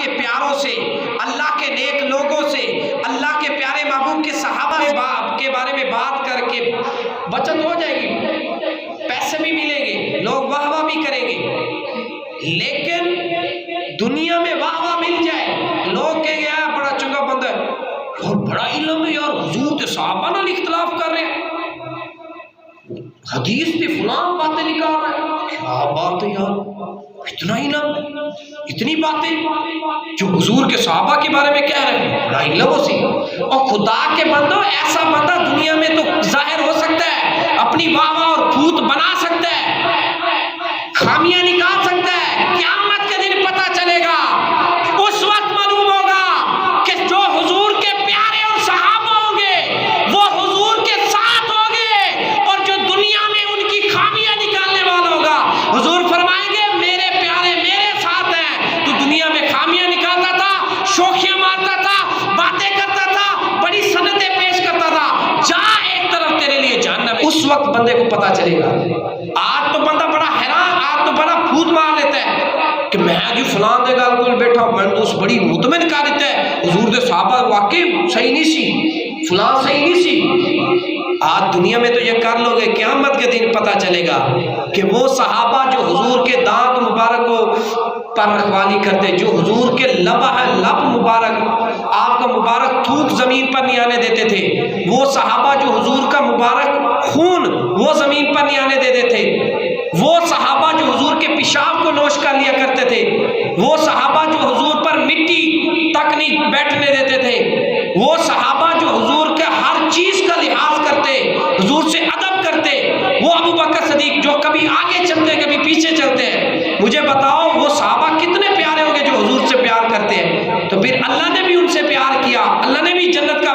کے پیاروں سے، اللہ کے نیک لوگوں سے، اللہ کے پیارے محبوب کے صحابہ کے بارے میں بات کر کے بچت ہو جائے گی، پیسے بھی ملیں گے، لوگ واہ واہ بھی کریں گے۔ لیکن دنیا میں واہ واہ مل جائے، لوگ کہیں گے یار بڑا چنگا بندہ ہے، یار بڑا علم ہے، یار حضور کے صحابہ نال اختلاف کر رہے ہیں، حدیث سے فلان باتیں نکال رہے ہیں، کیا بات ہے یار، اتنا علم، اتنی باتیں جو حضور کے صحابہ کے بارے میں کہہ رہے ہیں، بڑا علم ہو سی۔ اور خدا کے بندو، ایسا بندہ دنیا میں تو ظاہر ہو سکتا ہے، اپنی واہ واہ اور بھوت بنا سکتا ہے، خامیاں نکال سکتا ہے، قیامت کے دن پتہ چلے گا، اس وقت معلوم ہوگا کہ جو حضور کے پیارے اور صحابہ ہوں گے وہ حضور کے ساتھ ہوں گے، اور جو دنیا میں ان کی خامیاں نکالنے والا ہوگا، حضور فرمائیں گے میرے پیارے میرے ساتھ ہیں، تو دنیا میں خامیاں نکالتا تھا، شوخیاں مارتا تھا، باتیں کرتا تھا، بڑی سنتیں پیش کرتا تھا، جا ایک طرف تیرے لیے جہنم ہے۔ اس وقت بندے کو پتہ چلے گا۔ آج تو بندہ بڑا حیران، آج تو بڑا پھوت مار لیتا ہے کہ میں جی فلان دے گل کول بیٹھا، میں تو اس بڑی مطمئن کر دیتا ہے حضور دے صحابہ واقعی صحیح نہیں سی، فلان صحیح نہیں سی۔ آج دنیا میں تو یہ کر لو گے، قیامت کے دن پتہ چلے گا کہ وہ صحابہ جو حضور کے دانت مبارک کو پر رکھوالی کرتے، جو حضور کے لب مبارک، آپ کا مبارک تھوک زمین پر نہیں آنے دیتے تھے، وہ صحابہ جو حضور کا مبارک خون وہ زمین پر نہیں آنے دیتے تھے، وہ صحابہ جو حضور کے پیشاب کو نوش کر لیا کرتے تھے، وہ صحابہ جو حضور پر مٹی تک نہیں بیٹھنے دیتے تھے، وہ صحابہ جو حضور کے ہر چیز کا لحاظ کرتے، حضور سے ادب کرتے، وہ ابو بکر صدیق جو کبھی آگے چلتے کبھی پیچھے چلتے ہیں، مجھے بتاؤ وہ صحابہ کتنے پیارے ہوں گے جو حضور سے پیار کرتے ہیں۔ تو پھر اللہ نے بھی ان سے پیار کیا، اللہ نے بھی جنت کا